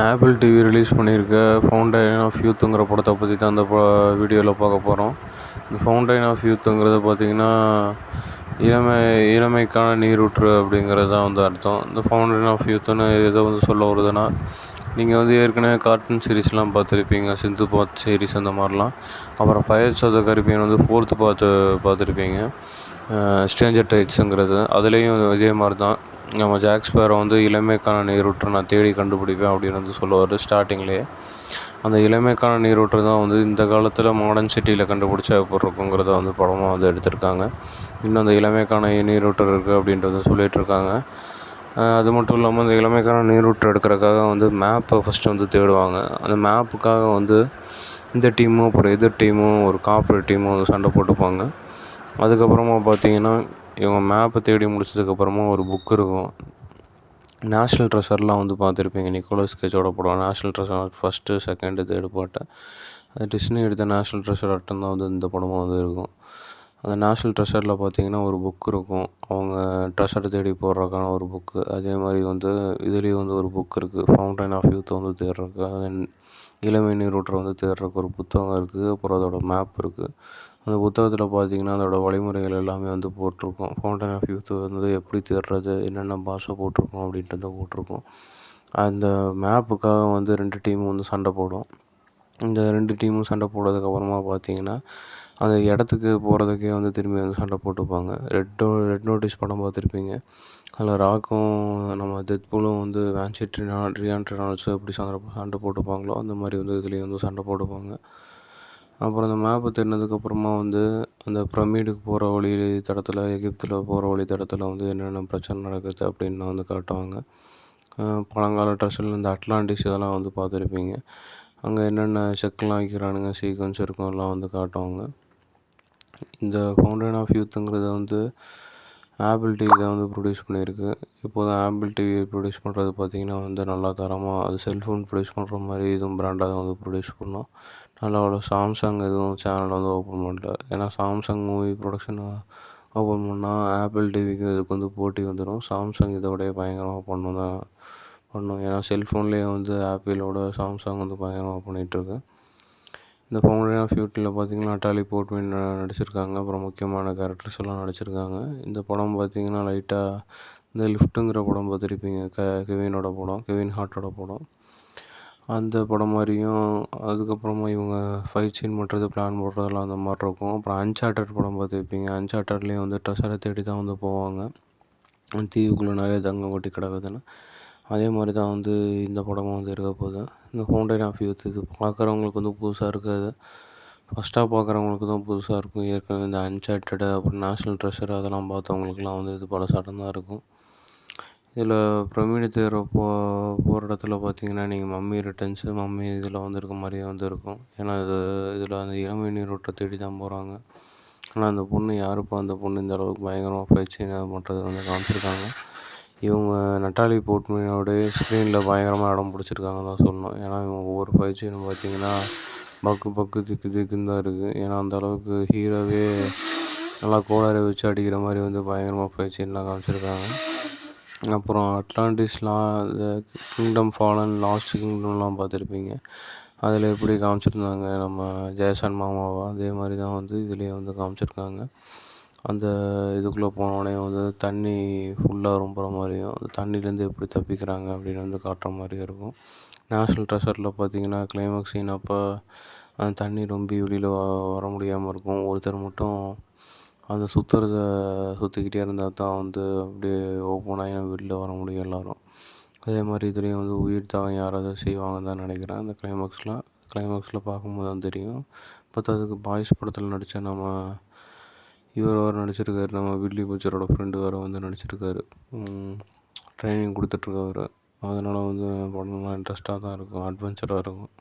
Apple TV release பண்ணியிருக்க fountain of யூத்துங்கிற படத்தை பற்றி தான் அந்த வீடியோவில் பார்க்க போகிறோம். இந்த ஃபவுண்டைன் ஆஃப் யூத்துங்கிறது பார்த்திங்கன்னா இளமைக்கான நீரூற்று அப்படிங்கிறது தான் அர்த்தம். இந்த ஃபவுண்டைன் ஆஃப் யூத்துன்னு எதை சொல்ல வருதுன்னா, நீங்கள் ஏற்கனவே கார்ட்டூன் சீரீஸ்லாம் பார்த்துருப்பீங்க, சிந்து பாத் சீரீஸ் அந்த மாதிரிலாம். அப்புறம் pirates of the Caribbean 4th பார்த்துருப்பீங்க, ஸ்ட்ரேஞ்சர் டைட்ஸுங்கிறது. அதுலேயும் இதே மாதிரி தான் நம்ம ஜாக் ஸ்பேரோ இளமைக்கான நீரூற்று நான் தேடி கண்டுபிடிப்பேன் அப்படின்னு சொல்லுவார் ஸ்டார்டிங்லேயே. அந்த இளமைக்கான நீரூற்று தான் இந்த காலத்தில் மாடர்ன் சிட்டியில் கண்டுபிடிச்சா எப்படி இருக்குங்கிறத படமாக எடுத்திருக்காங்க. இன்னும் அந்த இளமைக்கான நீரூற்று இருக்குது அப்படின்ட்டு சொல்லிகிட்ருக்காங்க. அது மட்டும் இல்லாமல் அந்த இளமைக்கான நீரூற்று எடுக்கிறதுக்காக மேப்பை ஃபஸ்ட்டு தேடுவாங்க. அந்த மேப்புக்காக இந்த டீமும் அப்புறம் எதிர் டீமும் ஒரு கார்ப்பரேட் டீமும் சண்டை போட்டுப்பாங்க. அதுக்கப்புறமா பார்த்திங்கன்னா இவங்க மேப்பை தேடி முடிச்சதுக்கப்புறமா ஒரு புக் இருக்கும். நேஷ்னல் ட்ரெஷர்லாம் பார்த்துருப்பீங்க, நிக்கோலஸ் கேஜோட படம் national treasure 1st 2nd 3rd part. அது டிஸ்னி எடுத்த நேஷ்னல் ட்ரெஷர் அட்டம் தான் இந்த படமும் இருக்கும். அந்த நேஷ்னல் ட்ரெஷரில் பார்த்திங்கன்னா ஒரு புக் இருக்கும், அவங்க ட்ரெஷரை தேடி போடுறதுக்கான ஒரு புக்கு. அதே மாதிரி இதுலேயும் ஒரு புக் இருக்குது, ஃபவுண்டைன் ஆஃப் யூத்தை தேடுறதுக்கு, அது இளமை நீரூற்றை தேடுறதுக்கு ஒரு புத்தகம் இருக்குது. அப்புறம் அதோட மேப் இருக்குது. அந்த புத்தகத்தில் பார்த்திங்கன்னா அதோட வழிமுறைகள் எல்லாமே போட்டிருக்கும். ஃபவுண்டைன் ஆஃப் யூத் எப்படி தேடுறது, என்னென்ன பாஷை போட்டிருக்கோம் அப்படின்றத போட்டிருக்கும். அந்த மேப்புக்காக 2 டீமும் சண்டை போடும். இந்த 2 டீமும் சண்டை போட்டதுக்கப்புறமா பார்த்திங்கன்னா அந்த இடத்துக்கு போகிறதுக்கே திரும்பி சண்டை போட்டுப்பாங்க. ரெட் நோட்டீஸ் படம் பார்த்துருப்பீங்க. அதில் ராக்கும் நம்ம டெட்பூலும் வேன்சிட் ரியான் ரெனால்ட்ஸும் எப்படி சண்டை போட்டுப்பாங்களோ அந்த மாதிரி இதுலேயும் சண்டை போட்டுப்பாங்க. அப்புறம் அந்த மேப்பை தேடினதுக்கப்புறமா அந்த பிரமிடுக்கு போகிற வழி தடத்தில், எகிப்தில் போகிற வழி தடத்தில் என்னென்ன பிரச்சனை நடக்குது அப்படின்னு காட்டுவாங்க. பழங்கால ட்ரெஸ்ஸில் இந்த அட்லாண்டிஸ் இதெல்லாம் பார்த்துருப்பீங்க. அங்கே என்னென்ன செக்லாம் வைக்கிறானுங்க, சீக்வன்ஸ் இருக்கும் எல்லாம் காட்டுவாங்க. இந்த ஃபவுண்டைன் ஆஃப் யூத்துங்கிறது ஆப்பிள் டிவி தான் ப்ரொடியூஸ் பண்ணியிருக்கு. இப்போது ஆப்பிள் டிவி ப்ரொடியூஸ் பண்ணுறது பார்த்திங்கன்னா நல்லா தரமாக, அது செல்ஃபோன் ப்ரொடியூஸ் பண்ணுற மாதிரி இதுவும் பிராண்டாக தான் ப்ரொடியூஸ் பண்ணோம். நல்லா சாம்சங் எதுவும் சேனல் ஓப்பன் பண்ணல. ஏன்னா சாம்சங் மூவி ப்ரொடக்ஷன் ஓப்பன் பண்ணால் ஆப்பிள் டிவிக்கு இதுக்கு போட்டி வந்துடும். சாம்சங் இதோடய பயங்கரமாக பண்ணும். ஏன்னா செல்ஃபோன்லேயே ஆப்பிளோட சாம்சங் பயங்கரமாக பண்ணிகிட்ருக்கு. இந்த ஃபவுண்டைன் ஆஃப் யூத்தில் பார்த்திங்கன்னா நட்டாலி போர்ட்மேன் நடிச்சிருக்காங்க. அப்புறம் முக்கியமான கேரக்டர்ஸ் எல்லாம் நடிச்சிருக்காங்க. இந்த படம் பார்த்திங்கன்னா லைட்டாக இந்த லிஃப்ட்டுங்கிற படம் பார்த்துருப்பீங்க, கெவினோட படம், கெவின் ஹார்ட்டோட படம். அந்த படம் மாதிரியும், அதுக்கப்புறமா இவங்க ஃபைட் சீன் பண்ணுறது, பிளான் போடுறதெல்லாம் அந்த மாதிரி இருக்கும். அப்புறம் அன்சார்ட்டட் படம் பார்த்துருப்பீங்க. அன்சார்ட்டட்லேயும் ட்ரெஷரை தேடி தான் போவாங்க, தீவுக்குள்ளே நிறைய தங்கம் கொட்டி கிடக்குதுன்னு. அதே மாதிரி தான் இந்த படமும் இருக்க போகுது. இந்த ஃபவுண்டைன் ஆஃப் யூத் இது பார்க்குறவங்களுக்கு புதுசாக இருக்காது. ஃபஸ்ட்டாக பார்க்குறவங்களுக்கு தான் புதுசாக இருக்கும். ஏற்கனவே இந்த அன்சார்ட்டடு அப்புறம் நேஷ்னல் ட்ரெஷர் அதெல்லாம் பார்த்தவங்களுக்குலாம் இது பலசாட்டம் தான் இருக்கும். இதில் பிரமிடு தேடுற போகிற இடத்துல பார்த்திங்கன்னா நீங்கள் மம்மி ரிட்டர்ன்ஸு, மம்மி இதில் இருக்க மாதிரியே இருக்கும். ஏன்னா இதில் அந்த இளமை நீரூற்றை தேடி தான் போகிறாங்க. ஆனால் அந்த பொண்ணு யாருப்பா, அந்த பொண்ணு இந்த அளவுக்கு பயங்கரமாக பயிற்சி பண்ணுறது காமிச்சிருக்காங்க. இவங்க நட்டாலி போர்ட்மேனோடைய ஸ்க்ரீனில் பயங்கரமாக இடம் பிடிச்சிருக்காங்க தான் சொல்லணும். ஏன்னா இவங்க ஒவ்வொரு பயிற்சியும் பார்த்திங்கன்னா பக்கு திக்குன்னு தான் இருக்குது. ஏன்னா அந்த அளவுக்கு ஹீரோவே நல்லா கோளாரை வச்சு அடிக்கிற மாதிரி பயங்கரமாக பயிற்சிலாம் காமிச்சிருக்காங்க. அப்புறம் அட்லாண்டிஸ்லாம் இந்த கிங்டம் ஃபாலன், லாஸ்ட் கிங்டம்லாம் பார்த்துருப்பீங்க. அதில் எப்படி காமிச்சிருந்தாங்க நம்ம ஜெயசன் மாமாவா, அதே மாதிரி தான் இதுலேயே காமிச்சிருக்காங்க. அந்த இதுக்குள்ளே போனோடனே தண்ணி ஃபுல்லாக ரொம்புற மாதிரியும், அந்த தண்ணியிலேருந்து எப்படி தப்பிக்கிறாங்க அப்படின்னு காட்டுற மாதிரியும் இருக்கும். நேஷ்னல் ட்ரெஷரில் பார்த்திங்கன்னா கிளைமேக்ஸ் சீன் அப்போ அந்த தண்ணி ரொம்பி வெளியில் வர முடியாமல் இருக்கும். ஒருத்தர் மட்டும் அந்த சுற்றிக்கிட்டே இருந்தால் தான் அப்படியே ஓப்பனாகி வெளில வர முடியும் எல்லோரும். அதே மாதிரி இதுலேயும் உயிர் தாகம் யாராவது செய்வாங்கன்னு தான் நினைக்கிறேன். அந்த கிளைமேக்ஸில் பார்க்கும்போது தான் தெரியும். அதுக்கு பாய்ஸ் படத்தில் நடித்த நம்ம இவர் வேறு நடிச்சிருக்காரு, நம்ம வில்லி பூச்சரோட ஃப்ரெண்டு வேறு நடிச்சிருக்காரு, ட்ரைனிங் கொடுத்துட்ருக்கவர். அதனால் படம்லாம் இன்ட்ரெஸ்ட்டாக தான் இருக்கும், அட்வென்ச்சராக இருக்கும்.